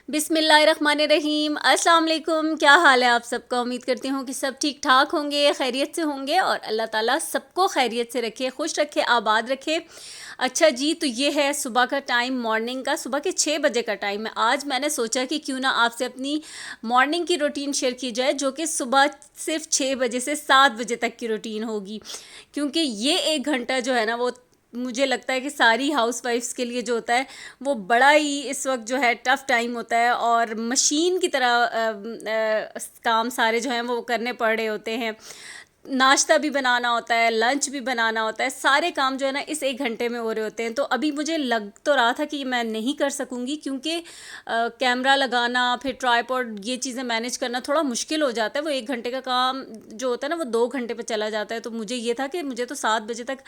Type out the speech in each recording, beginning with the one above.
बिस्मिल्लाहिर्रहमानिर्रहीम। अस्सलाम वालेकुम। क्या हाल है आप सबका? उम्मीद करती हूँ कि सब ठीक ठाक होंगे, खैरियत से होंगे और अल्लाह ताला सबको खैरियत से रखे, खुश रखे, आबाद रखे। अच्छा जी, तो ये है सुबह का टाइम, मॉर्निंग का, सुबह के 6 बजे का टाइम है। आज मैंने सोचा कि क्यों ना आपसे अपनी मॉर्निंग की रूटीन शेयर की जाए, जो कि सुबह सिर्फ 6 बजे से 7 बजे तक की रूटीन होगी, क्योंकि ये 1 घंटा जो है ना, वो मुझे लगता है कि सारी हाउसवाइफ्स के लिए जो होता है वो बड़ा ही इस वक्त जो है टफ़ टाइम होता है, और मशीन की तरह काम सारे जो हैं वो करने पड़ रहे होते हैं। नाश्ता भी बनाना होता है, लंच भी बनाना होता है, सारे काम जो है ना इस 1 घंटे में हो रहे होते हैं। तो अभी मुझे लग तो रहा था कि मैं नहीं कर सकूँगी, क्योंकि कैमरा लगाना, फिर ट्राइपॉड, ये चीज़ें मैनेज करना थोड़ा मुश्किल हो जाता है। वो 1 घंटे का काम जो होता है ना वो 2 घंटे पे चला जाता है। तो मुझे ये था कि मुझे तो 7 बजे तक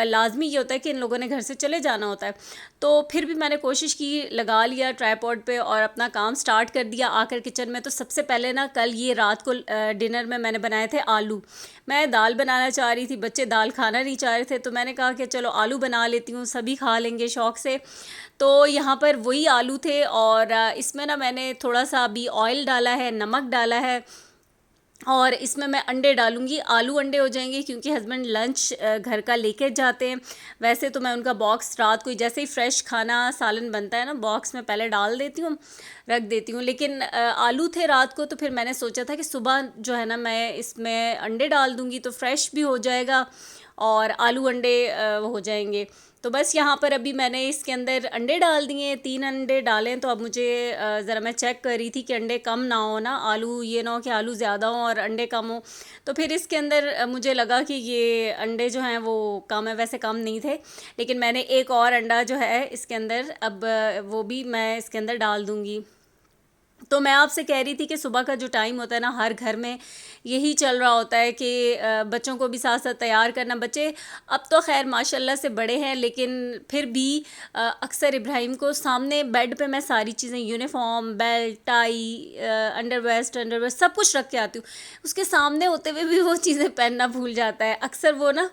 लाजमी ये होता है कि इन लोगों ने घर से चले जाना होता है। तो फिर भी मैंने कोशिश की, लगा लिया ट्राइपॉड पे और अपना काम स्टार्ट कर दिया आकर किचन में। तो सबसे पहले ना, कल ये रात को डिनर में मैंने बनाए थे आलू। मैं दाल बनाना चाह रही थी, बच्चे दाल खाना नहीं चाह रहे थे, तो मैंने कहा कि चलो आलू बना लेती हूँ, सभी खा लेंगे शौक़ से। तो यहाँ पर वही आलू थे, और इसमें ना मैंने थोड़ा सा अभी ऑयल डाला है, नमक डाला है, और इसमें मैं अंडे डालूँगी। आलू अंडे हो जाएंगे क्योंकि हस्बैंड लंच घर का लेके जाते हैं। वैसे तो मैं उनका बॉक्स रात को ही, जैसे ही फ्रेश खाना सालन बनता है ना, बॉक्स में पहले डाल देती हूँ, रख देती हूँ। लेकिन आलू थे रात को, तो फिर मैंने सोचा था कि सुबह जो है ना मैं इसमें अंडे डाल दूँगी, तो फ्रेश भी हो जाएगा और आलू अंडे हो जाएंगे। तो बस यहाँ पर अभी मैंने इसके अंदर अंडे डाल दिए, 3 अंडे डालें। तो अब मुझे ज़रा, मैं चेक कर रही थी कि अंडे कम ना हो ना, आलू ये ना हो कि आलू ज़्यादा हो और अंडे कम हो। तो फिर इसके अंदर मुझे लगा कि ये अंडे जो हैं वो कम है, वैसे कम नहीं थे, लेकिन मैंने एक और अंडा जो है इसके अंदर, अब वो भी मैं इसके अंदर डाल दूँगी। तो मैं आपसे कह रही थी कि सुबह का जो टाइम होता है ना, हर घर में यही चल रहा होता है कि बच्चों को भी साथ साथ तैयार करना। बच्चे अब तो खैर माशाल्लाह से बड़े हैं, लेकिन फिर भी अक्सर इब्राहिम को सामने बेड पे मैं सारी चीज़ें, यूनिफॉर्म, बेल्ट, टाई, अंडरवेस्ट सब कुछ रख के आती हूँ। उसके सामने होते हुए भी वो चीज़ें पहनना भूल जाता है। अक्सर वो ना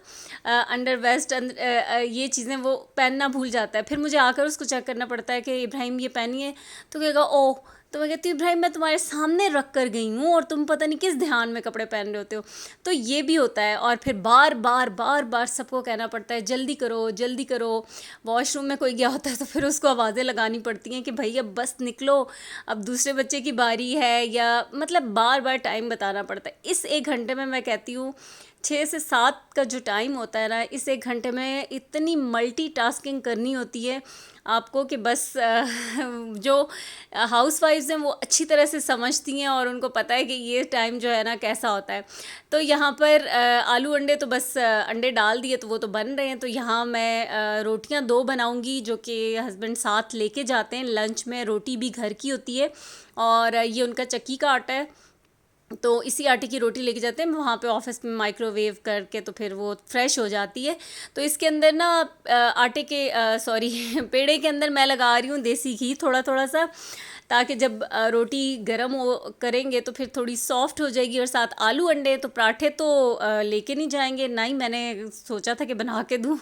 अंडरवेस्ट ये चीज़ें वो पहनना भूल जाता है। फिर मुझे आकर उसको चेक करना पड़ता है कि इब्राहिम ये पहनिए, तो कहेगा ओह। तो मैं कहती हूँ इब्राहिम, मैं तुम्हारे सामने रख कर गई हूँ और तुम पता नहीं किस ध्यान में कपड़े पहन रहे होते हो। तो ये भी होता है, और फिर बार बार बार बार सबको कहना पड़ता है जल्दी करो जल्दी करो। वॉशरूम में कोई गया होता है तो फिर उसको आवाज़ें लगानी पड़ती हैं कि भाई अब बस निकलो, अब दूसरे बच्चे की बारी है, या मतलब बार बार टाइम बताना पड़ता है। इस 1 घंटे में मैं कहती हूँ 6 से 7 का जो टाइम होता है ना, इस 1 घंटे में इतनी मल्टीटास्किंग करनी होती है आपको कि बस जो हाउसवाइफ्स हैं वो अच्छी तरह से समझती हैं और उनको पता है कि ये टाइम जो है ना कैसा होता है। तो यहाँ पर आलू अंडे तो बस अंडे डाल दिए तो वो तो बन रहे हैं। तो यहाँ मैं रोटियाँ 2 बनाऊँगी, जो कि हस्बैंड साथ लेके जाते हैं लंच में। रोटी भी घर की होती है, और ये उनका चक्की का आटा है, तो इसी आटे की रोटी लेके जाते हैं वहाँ पे ऑफिस में, माइक्रोवेव करके, तो फिर वो फ्रेश हो जाती है। तो इसके अंदर ना आटे के सॉरी पेड़े के अंदर मैं लगा रही हूँ देसी घी थोड़ा थोड़ा सा, ताकि जब रोटी गर्म हो करेंगे तो फिर थोड़ी सॉफ्ट हो जाएगी। और साथ आलू अंडे, तो पराठे तो लेके नहीं जाएंगे ना, ही मैंने सोचा था कि बना के दूँ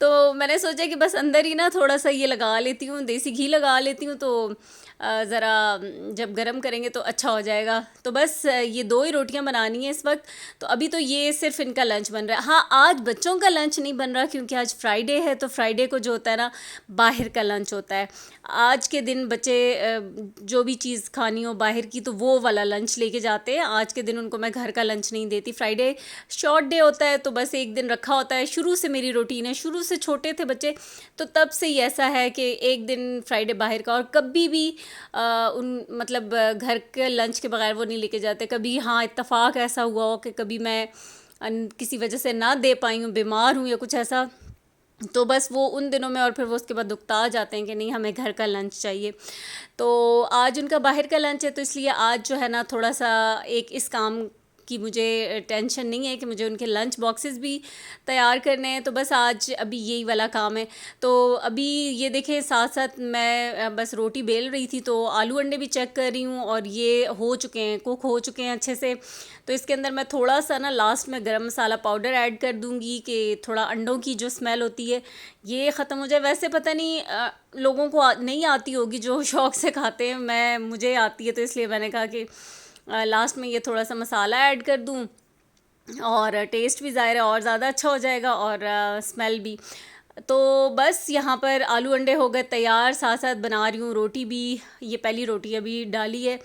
तो मैंने सोचा कि बस अंदर ही ना थोड़ा सा ये लगा लेती हूँ, देसी घी लगा लेती हूँ, तो ज़रा जब गरम करेंगे तो अच्छा हो जाएगा। तो बस ये 2 ही रोटियां बनानी है इस वक्त। तो अभी तो ये सिर्फ इनका लंच बन रहा है। हाँ, आज बच्चों का लंच नहीं बन रहा क्योंकि आज फ्राइडे है, तो फ्राइडे को जो होता है ना बाहर का लंच होता है। आज के दिन बच्चे जो भी चीज़ खानी हो बाहर की, तो वो वाला लंच लेके जाते हैं। आज के दिन उनको मैं घर का लंच नहीं देती। फ्राइडे शॉर्ट डे होता है, तो बस एक दिन रखा होता है। शुरू से मेरी रूटीन है, शुरू से छोटे थे बच्चे तो तब से ही ऐसा है कि एक दिन फ्राइडे बाहर का, और कभी भी उन मतलब घर के लंच के बगैर वो नहीं लेके जाते। कभी हाँ इत्तेफाक ऐसा हुआ हो कि कभी मैं किसी वजह से ना दे पाई हूँ, बीमार हूँ या कुछ ऐसा, तो बस वो उन दिनों में, और फिर वो उसके बाद दुखता जाते हैं कि नहीं हमें घर का लंच चाहिए। तो आज उनका बाहर का लंच है, तो इसलिए आज जो है ना थोड़ा सा एक इस काम की मुझे टेंशन नहीं है कि मुझे उनके लंच बॉक्सेस भी तैयार करने हैं। तो बस आज अभी यही वाला काम है। तो अभी ये देखें, साथ साथ मैं बस रोटी बेल रही थी, तो आलू अंडे भी चेक कर रही हूँ और ये हो चुके हैं, कुक हो चुके हैं अच्छे से। तो इसके अंदर मैं थोड़ा सा ना लास्ट में गरम मसाला पाउडर ऐड कर दूँगी कि थोड़ा अंडों की जो स्मेल होती है ये ख़त्म हो जाए। वैसे पता नहीं लोगों को नहीं आती होगी जो शौक़ से खाते हैं, मुझे आती है, तो इसलिए मैंने कहा कि लास्ट में ये थोड़ा सा मसाला ऐड कर दूँ और टेस्ट भी ज़ाहिर है और ज़्यादा अच्छा हो जाएगा और स्मेल भी। तो बस यहाँ पर आलू अंडे हो गए तैयार, साथ साथ बना रही हूँ रोटी भी। ये पहली रोटी अभी डाली है,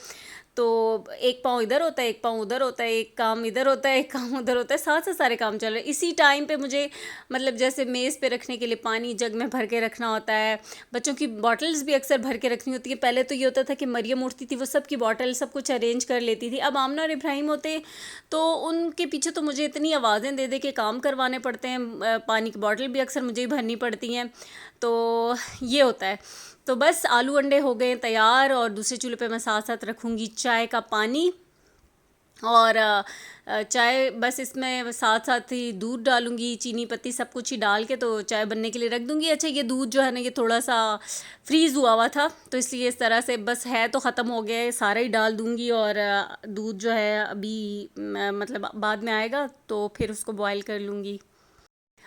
तो एक पाँव इधर होता है, एक पाँव उधर होता है, एक काम इधर होता है, एक काम उधर होता है, साथ साथ सारे काम चल रहे हैं। इसी टाइम पे मुझे मतलब जैसे मेज़ पे रखने के लिए पानी जग में भर के रखना होता है, बच्चों की बॉटल्स भी अक्सर भर के रखनी होती है। पहले तो ये होता था कि मरियम उठती थी, वो सब की बॉटल सब कुछ अरेंज कर लेती थी। अब आमना और इब्राहिम होते तो उनके पीछे तो मुझे इतनी आवाज़ें दे दे के काम करवाने पड़ते हैं, पानी की बॉटल भी अक्सर मुझे ही भरनी पड़ती हैं, तो ये होता है। तो बस आलू अंडे हो गए तैयार और दूसरे चूल्हे पे मैं साथ साथ रखूँगी चाय का पानी और चाय, बस इसमें साथ साथ ही दूध डालूँगी, चीनी पत्ती सब कुछ ही डाल के तो चाय बनने के लिए रख दूँगी। अच्छा, ये दूध जो है ना ये थोड़ा सा फ्रीज़ हुआ था, तो इसलिए इस तरह से बस है तो ख़त्म हो गया है, सारा ही डाल दूँगी और दूध जो है अभी मतलब बाद में आएगा तो फिर उसको बॉयल कर लूँगी।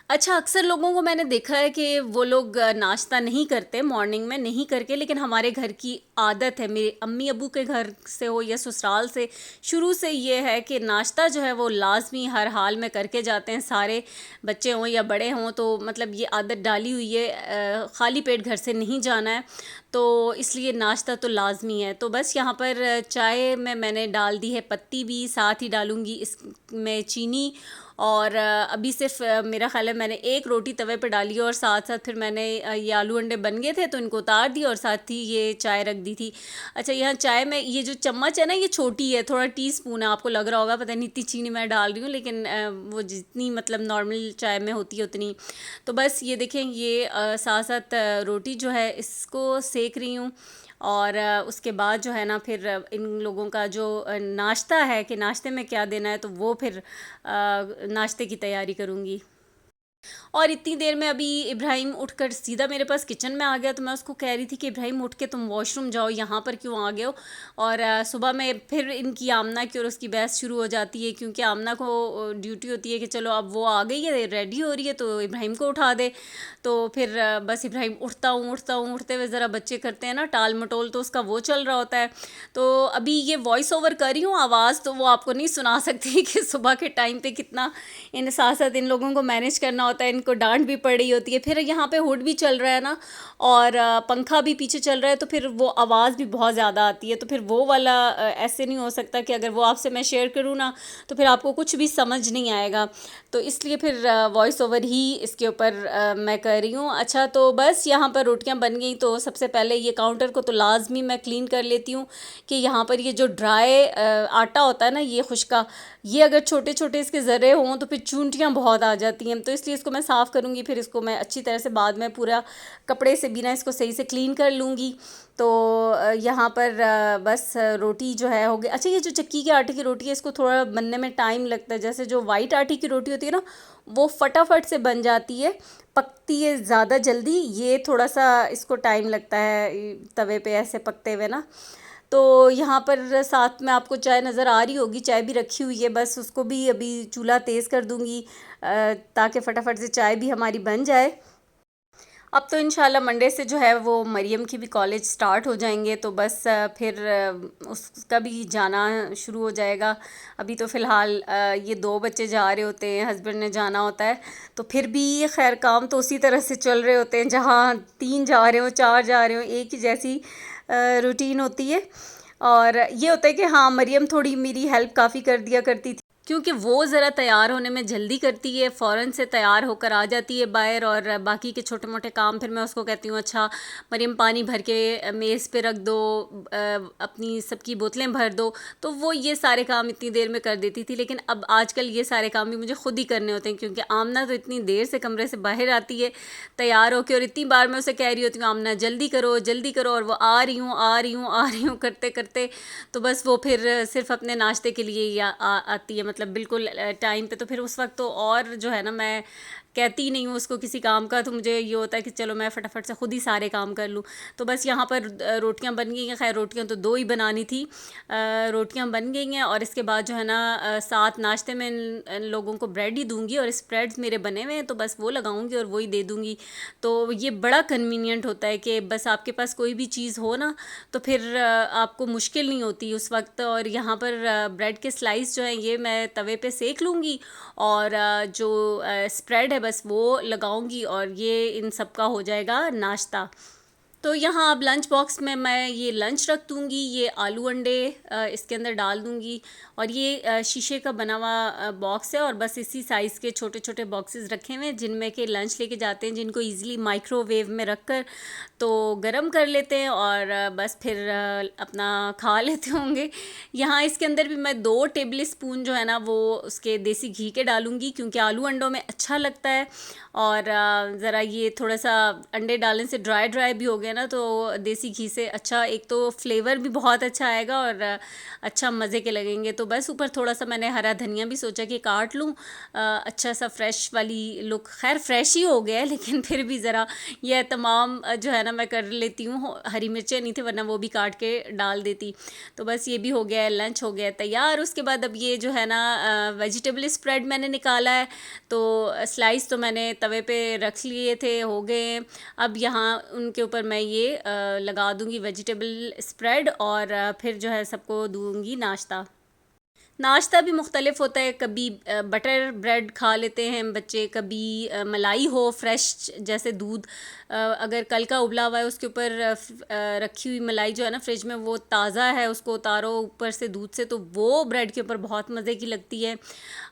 अच्छा, अक्सर लोगों को मैंने देखा है कि वो लोग नाश्ता नहीं करते मॉर्निंग में, नहीं करके, लेकिन हमारे घर की आदत है, मेरे अम्मी अब्बू के घर से हो या ससुराल से, शुरू से ये है कि नाश्ता जो है वो लाज़मी हर हाल में करके जाते हैं, सारे बच्चे हों या बड़े हों। तो मतलब ये आदत डाली हुई है, खाली पेट घर से नहीं जाना है, तो इसलिए नाश्ता तो लाज़मी है। तो बस यहाँ पर चाय में मैंने डाल दी है पत्ती भी, साथ ही डालूँगी इसमें चीनी और अभी सिर्फ मेरा ख़्याल है मैंने एक रोटी तवे पे डाली और साथ साथ फिर मैंने ये आलू अंडे बन गए थे तो इनको उतार दिया और साथ ही ये चाय रख दी थी। अच्छा, यहाँ चाय में ये जो चम्मच है ना ये छोटी है, थोड़ा टीस्पून है, आपको लग रहा होगा पता नहीं इतनी चीनी मैं डाल रही हूँ, लेकिन वो जितनी मतलब नॉर्मल चाय में होती है उतनी। तो बस ये देखें, ये साथ साथ रोटी जो है इसको सेक रही हूँ और उसके बाद जो है ना फिर इन लोगों का जो नाश्ता है कि नाश्ते में क्या देना है, तो वो फिर नाश्ते की तैयारी करूँगी। और इतनी देर में अभी इब्राहिम उठकर सीधा मेरे पास किचन में आ गया, तो मैं उसको कह रही थी कि इब्राहिम उठ के तुम वॉशरूम जाओ, यहाँ पर क्यों आ गए हो। और सुबह में फिर इनकी आमना की और उसकी बहस शुरू हो जाती है, क्योंकि आमना को ड्यूटी होती है कि चलो अब वो आ गई है, रेडी हो रही है, तो इब्राहिम को उठा दे। तो फिर बस इब्राहिम उठते हुए ज़रा बच्चे करते हैं ना टाल मटोल, तो उसका वो चल रहा होता है। तो अभी ये वॉइस ओवर कर रही हूँ आवाज़, तो वो आपको नहीं सुना सकती कि सुबह के टाइम पे कितना इन साथ साथ इन लोगों को मैनेज करना होता है, इनको डांट भी पड़ रही होती है, फिर यहाँ पे हुड भी चल रहा है ना और पंखा भी पीछे चल रहा है, तो फिर वो आवाज़ भी बहुत ज़्यादा आती है। तो फिर वो वाला ऐसे नहीं हो सकता कि अगर वो आपसे मैं शेयर करूँ ना तो फिर आपको कुछ भी समझ नहीं आएगा, तो इसलिए फिर वॉइस ओवर ही इसके ऊपर मैं कर रही हूँ। अच्छा, तो बस यहाँ पर रोटियाँ बन गई, तो सबसे पहले ये काउंटर को तो लाजमी मैं क्लीन कर लेती हूँ कि यहाँ पर ये जो ड्राई आटा होता है ना ये खुश्का, ये अगर छोटे छोटे इसके ज़र्रे हों तो फिर चूंटियाँ बहुत आ जाती हैं, तो इसलिए इसको मैं साफ़ करूँगी। फिर इसको मैं अच्छी तरह से बाद में पूरा कपड़े से बिना इसको सही से क्लीन कर लूँगी। तो यहाँ पर बस रोटी जो है हो गई। अच्छा, ये जो चक्की के आटे की रोटी है इसको थोड़ा बनने में टाइम लगता है, जैसे जो वाइट आटे की रोटी होती है ना वो फटाफट से बन जाती है, पकती है ज़्यादा जल्दी, ये थोड़ा सा इसको टाइम लगता है तवे पे ऐसे पकते हुए ना। तो यहाँ पर साथ में आपको चाय नज़र आ रही होगी, चाय भी रखी हुई है, बस उसको भी अभी चूल्हा तेज़ कर दूँगी ताकि फ़टाफट से चाय भी हमारी बन जाए। अब तो इंशाल्लाह मंडे से जो है वो मरियम की भी कॉलेज स्टार्ट हो जाएंगे, तो बस फिर उसका भी जाना शुरू हो जाएगा। अभी तो फ़िलहाल ये 2 बच्चे जा रहे होते हैं, हस्बैंड ने जाना होता है, तो फिर भी खैर काम तो उसी तरह से चल रहे होते हैं, जहाँ 3 जा रहे हो 4 जा रहे हो, एक ही जैसी रूटीन होती है। और ये होता है कि हाँ, मरियम थोड़ी मेरी हेल्प काफ़ी कर दिया करती थी। क्योंकि वो ज़रा तैयार होने में जल्दी करती है, फ़ौरन से तैयार होकर आ जाती है बाहर, और बाकी के छोटे मोटे काम फिर मैं उसको कहती हूँ अच्छा मरियम पानी भर के मेज़ पे रख दो, अपनी सबकी बोतलें भर दो, तो वो ये सारे काम इतनी देर में कर देती थी। लेकिन अब आजकल ये सारे काम भी मुझे खुद ही करने होते हैं, क्योंकि आमना तो इतनी देर से कमरे से बाहर आती है तैयार होकर, और इतनी बार मैं उसे कह रही होती हूँ आमना जल्दी करो जल्दी करो, और वो आ रही हूँ आ रही हूँ आ रही हूँ करते करते, तो बस वो फिर सिर्फ अपने नाश्ते के लिए ही आती है, मतलब बिल्कुल टाइम पे। तो फिर उस वक्त तो और जो है ना, मैं कहती नहीं हूँ उसको किसी काम का, तो मुझे ये होता है कि चलो मैं फटाफट से खुद ही सारे काम कर लूँ। तो बस यहाँ पर रोटियाँ बन गई हैं, खैर रोटियाँ तो 2 ही बनानी थी, रोटियाँ बन गई हैं, और इसके बाद जो है ना साथ नाश्ते में इन लोगों को ब्रेड ही दूँगी, और स्प्रेड्स मेरे बने हुए हैं तो बस वो लगाऊँगी और वही दे दूँगी। तो ये बड़ा कन्वीनियंट होता है कि बस आपके पास कोई भी चीज़ हो ना, तो फिर आपको मुश्किल नहीं होती उस वक्त। और यहाँ पर ब्रेड के स्लाइस जो हैं ये मैं तवे पे सेक लूँगी, और जो स्प्रेड है बस वो लगाऊंगी, और ये इन सब का हो जाएगा नाश्ता। तो यहाँ अब लंच बॉक्स में मैं ये लंच रख दूँगी, ये आलू अंडे इसके अंदर डाल दूँगी, और ये शीशे का बना हुआ बॉक्स है, और बस इसी साइज़ के छोटे छोटे बॉक्सेस रखे हुए हैं जिनमें के लंच लेके जाते हैं, जिनको इजीली माइक्रोवेव में रख कर तो गरम कर लेते हैं, और बस फिर अपना खा लेते होंगे। यहाँ इसके अंदर भी मैं 2 टेबल स्पून जो है ना वो उसके देसी घी के डालूँगी, क्योंकि आलू अंडों में अच्छा लगता है, और ज़रा ये थोड़ा सा अंडे डालने से ड्राई ड्राई भी हो गया ना, तो देसी घी से अच्छा, एक तो फ्लेवर भी बहुत अच्छा आएगा और अच्छा मज़े के लगेंगे। तो बस ऊपर थोड़ा सा मैंने हरा धनिया भी सोचा कि काट लूँ, अच्छा सा फ्रेश वाली लुक, खैर फ्रेश ही हो गया है, लेकिन फिर भी ज़रा यह तमाम जो है ना मैं कर लेती हूँ। हरी मिर्चें नहीं थे वरना वो भी काट के डाल देती। तो बस ये भी हो गया है, लंच हो गया है तैयार। उसके बाद अब ये जो है ना वेजिटेबल स्प्रेड मैंने निकाला है, तो स्लाइस तो मैंने तवे पे रख लिए थे, हो गए। अब यहाँ उनके ऊपर मैं ये लगा दूँगी वेजिटेबल स्प्रेड, और फिर जो है सबको दूँगी नाश्ता। नाश्ता भी मुख्तलिफ होता है, कभी बटर ब्रेड खा लेते हैं बच्चे, कभी मलाई हो फ्रेश, जैसे दूध अगर कल का उबला हुआ है उसके ऊपर रखी हुई मलाई जो है ना फ्रिज में, वो ताज़ा है उसको उतारो ऊपर से दूध से, तो वो ब्रेड के ऊपर बहुत मज़े की लगती है।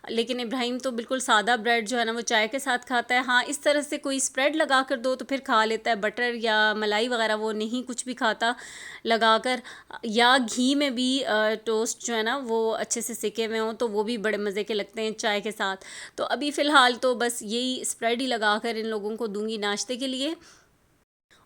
लेकिन इब्राहिम तो बिल्कुल सादा ब्रेड जो है ना वो चाय के साथ खाता है। हाँ, इस तरह से कोई स्प्रेड लगा कर दो तो फिर खा लेता है, बटर या मलाई वगैरह वो नहीं कुछ भी खाता लगाकर, या घी में भी टोस्ट जो है ना वो अच्छे से सिके हुए हों तो वो भी बड़े मज़े के लगते हैं चाय के साथ। तो अभी फ़िलहाल तो बस यही स्प्रेड ही लगाकर इन लोगों को दूंगी नाश्ते के लिए।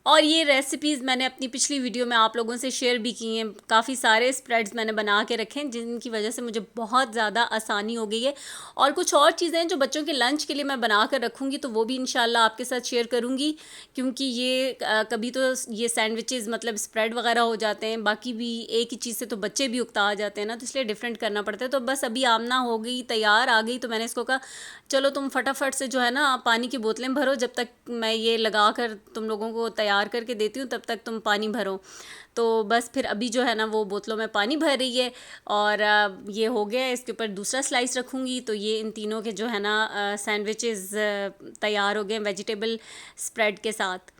और ये रेसिपीज़ मैंने अपनी पिछली वीडियो में आप लोगों से शेयर भी की हैं, काफ़ी सारे स्प्रेड्स मैंने बना के रखे हैं जिनकी वजह से मुझे बहुत ज़्यादा आसानी हो गई है। और कुछ और चीज़ें हैं जो बच्चों के लंच के लिए मैं बना कर रखूँगी, तो वो भी इंशाल्लाह आपके साथ शेयर करूँगी, क्योंकि ये कभी तो ये सैंडविचेज़ मतलब स्प्रेड वगैरह हो जाते हैं, बाकी भी एक ही चीज़ से तो बच्चे भी उकता आ जाते हैं ना, तो इसलिए डिफरेंट करना पड़ता है। तो बस अभी आमना हो गई तैयार, आ गई, तो मैंने इसको कहा चलो तुम फटाफट से जो है ना पानी की बोतलें भरो, जब तक मैं ये लगा कर तुम लोगों को तैयार करके देती हूँ तब तक तुम पानी भरो। तो बस फिर अभी जो है ना वो बोतलों में पानी भर रही है, और ये हो गया है। इसके ऊपर दूसरा स्लाइस रखूँगी, तो ये इन तीनों के जो है ना सैंडविचेस तैयार हो गए वेजिटेबल स्प्रेड के साथ।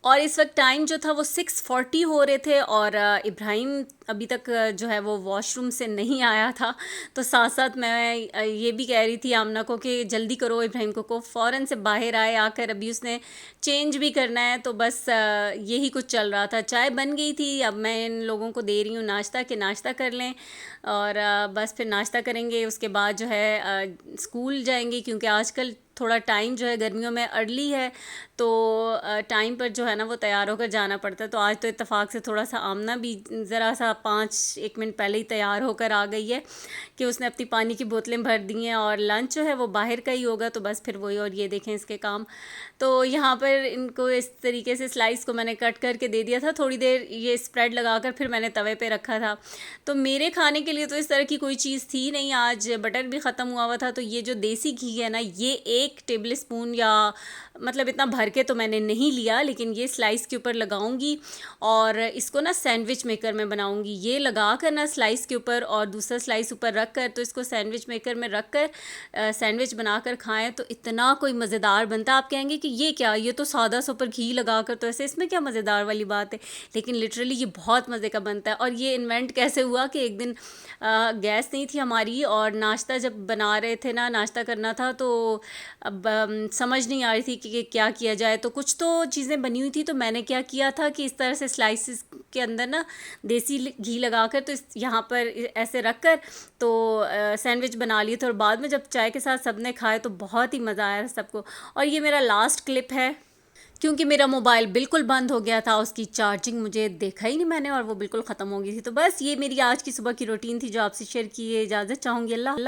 और इस वक्त टाइम जो था वो 6:40 हो रहे थे, और इब्राहिम अभी तक जो है वो वॉशरूम से नहीं आया था। तो साथ साथ मैं ये भी कह रही थी आमना को कि जल्दी करो, इब्राहिम को फ़ौरन से बाहर आए, आकर अभी उसने चेंज भी करना है। तो बस यही कुछ चल रहा था। चाय बन गई थी, अब मैं इन लोगों को दे रही हूँ नाश्ता, कि नाश्ता कर लें, और बस फिर नाश्ता करेंगे। उसके बाद जो है स्कूल जाएंगे, क्योंकि आजकल थोड़ा टाइम जो है गर्मियों में अर्ली है, तो टाइम पर जो है ना वो तैयार होकर जाना पड़ता है। तो आज तो इत्तेफाक से थोड़ा सा आमना भी ज़रा सा 5-1 मिनट पहले ही तैयार होकर आ गई है, कि उसने अपनी पानी की बोतलें भर दी हैं, और लंच जो है वो बाहर का ही होगा, तो बस फिर वही। और ये देखें इसके काम। तो यहाँ पर इनको इस तरीके से स्लाइस को मैंने कट करके दे दिया था, थोड़ी देर ये स्प्रेड लगाकर फिर मैंने तवे पे रखा था। तो मेरे खाने के लिए तो इस तरह की कोई चीज़ थी नहीं, आज बटर भी ख़त्म हुआ था। तो ये जो देसी घी है ना, ये 1 टेबल स्पून, या मतलब इतना भर के तो मैंने नहीं लिया, लेकिन ये स्लाइस के ऊपर लगाऊंगी, और इसको ना सैंडविच मेकर में बनाऊंगी। होगी। ये लगा कर ना स्लाइस के ऊपर और दूसरा स्लाइस ऊपर रख कर, तो इसको सैंडविच मेकर में रख कर सैंडविच बना कर खाएँ तो इतना कोई मज़ेदार बनता है। आप कहेंगे कि ये क्या, ये तो सादा सा ऊपर घी लगा कर, तो ऐसे इसमें क्या मज़ेदार वाली बात है। लेकिन लिटरली ये बहुत मज़े का बनता है। और ये इन्वेंट कैसे हुआ कि एक दिन गैस नहीं थी हमारी और नाश्ता जब बना रहे थे ना, नाश्ता करना था, तो अब समझ नहीं आ रही थी कि क्या किया जाए। तो कुछ तो चीज़ें बनी हुई थी, तो मैंने क्या किया था कि इस तरह से स्लाइसिस के अंदर ना देसी घी लगाकर, तो यहाँ पर ऐसे रख कर तो सैंडविच बना लिए थे। और बाद में जब चाय के साथ सबने खाए तो बहुत ही मज़ा आया सबको। और ये मेरा लास्ट क्लिप है, क्योंकि मेरा मोबाइल बिल्कुल बंद हो गया था, उसकी चार्जिंग मुझे देखा ही नहीं मैंने और वो बिल्कुल ख़त्म हो गई थी। तो बस ये मेरी आज की सुबह की रूटीन थी जो आपसे शेयर की है। इजाज़त चाहूँगी। अल्लाह।